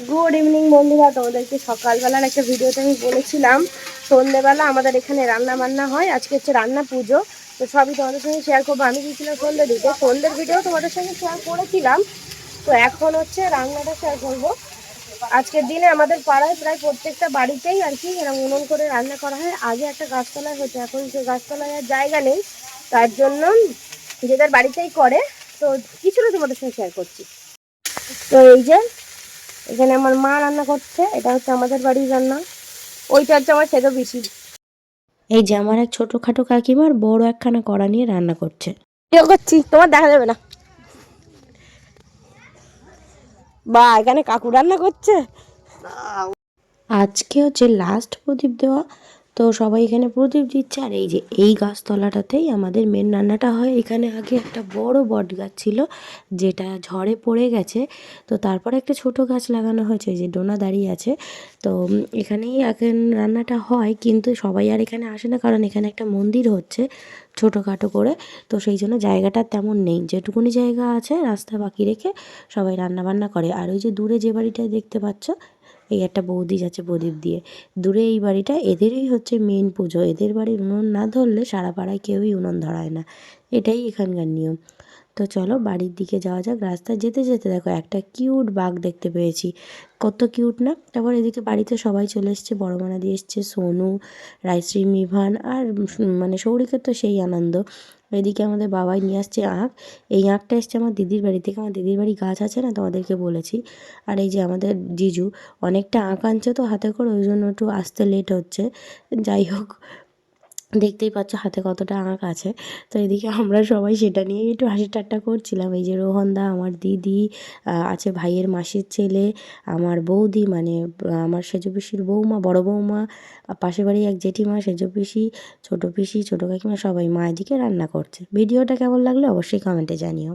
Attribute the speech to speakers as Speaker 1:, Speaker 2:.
Speaker 1: Good evening বন্ধুরা, তোমাদেরকে সকালবেলার একটা ভিডিওতে আমি বলেছিলাম সন্ধ্যেবেলা আমাদের এখানে রান্না বান্না হয়। আজকে হচ্ছে রান্না পুজো, তো সবই তোমাদের সঙ্গে শেয়ার করবো। আমি গিয়েছিলাম সন্ধ্যে দিতে, সন্ধ্যের ভিডিও তোমাদের সঙ্গে শেয়ার করেছিলাম। তো এখন হচ্ছে রান্নাটা শেয়ার করবো। আজকের দিনে আমাদের পাড়ায় প্রায় প্রত্যেকটা বাড়িতেই আর কি এরকম উনুন করে রান্না করা হয়। আগে একটা গাছতলায় হতো, এখন সেই গাছতলায় আর জায়গা নেই, তার জন্য যেদের বাড়িতেই করে। তো কিছুটা তোমাদের সঙ্গে শেয়ার করছি। তো এই যে এখানে আমার মা রান্না করছে, এটা হচ্ছে আমাদের বাড়ির রান্না। ওইটা হচ্ছে আমার সেতো পিসি।
Speaker 2: এই যে আমার এক ছোটখাটো কাকিমার বড় একখানা কড়া নিয়ে রান্না করছে।
Speaker 1: ভিডিও করছি, তোমার দেখা যাবে না। বা এখানে কাকু রান্না করছে।
Speaker 2: আজকে হচ্ছে লাস্ট প্রদীপ দেওয়া, তো সবাই এখানে প্রদীপ দিচ্ছে। আর এই যে এই গাছতলাটাতেই আমাদের মেন রান্নাটা হয়। এখানে আগে একটা বড় বট গাছ ছিল, যেটা ঝড়ে পড়ে গেছে। তো তারপরে একটা ছোট গাছ লাগানো হয়েছে, যে ডোনা দাঁড়িয়ে আছে। তো এখানেই এখন রান্নাটা হয়, কিন্তু সবাই আর এখানে আসে না, কারণ এখানে একটা মন্দির হচ্ছে ছোটোখাটো করে। তো সেই জন্য জায়গাটা তেমন নেই, যেটুকুনি জায়গা আছে রাস্তা বাকি রেখে সবাই রান্না বান্না করে। আর ওই যে দূরে যে বাড়িটা দেখতে পাচ্ছ, এই একটা বৌদি যাচ্ছে প্রদীপ দিয়ে দূরে, এই বাড়িটা এদেরই হচ্ছে মেন পুজো। এদের বাড়ির উনুন না ধরলে সারা পাড়ায় কেউই উনুন ধরায় না, এটাই এখানকার নিয়ম। তো চলো বাড়ির দিকে যাওয়া যাক। রাস্তায় যেতে যেতে দেখো একটা কিউট বাঘ দেখতে পেয়েছি, কত কিউট না। তারপর এদিকে বাড়িতে সবাই চলে এসছে, বড় মানা দিয়ে এসছে, সোনু, রাইশ্রী, মিভান আর মানে সৌরিকের তো সেই আনন্দ। এদিকে আমাদের বাবাই নিয়ে আসছে আখ। এই আখটা এসছে আমার দিদির বাড়ি থেকে, আমার দিদির বাড়ি গাছ আছে না, তোমাদেরকে বলেছি। আর এই যে আমাদের জিজু অনেকটা আঁক আনছে তো হাতে করে, ওই জন্য একটু আসতে লেট হচ্ছে। যাই হোক, দেখতেই পাচ্ছ হাতে কতটা আঁক আছে। তো এদিকে আমরা সবাই সেটা নিয়েই একটু হাসি ঠাট্টা করছিলাম। এই যে রোহনদা, আমার দিদি, আছে ভাইয়ের মাসির ছেলে, আমার বৌদি মানে আমার সেজো পিসির বৌমা, বড় বৌমা, পাশের বাড়ি এক জেঠিমা, সেজো পিসি, ছোটো পিসি, ছোটো কাকিমা, সবাই মা এদিকে রান্না করছে। ভিডিওটা কেমন লাগলো অবশ্যই কমেন্টে জানিও।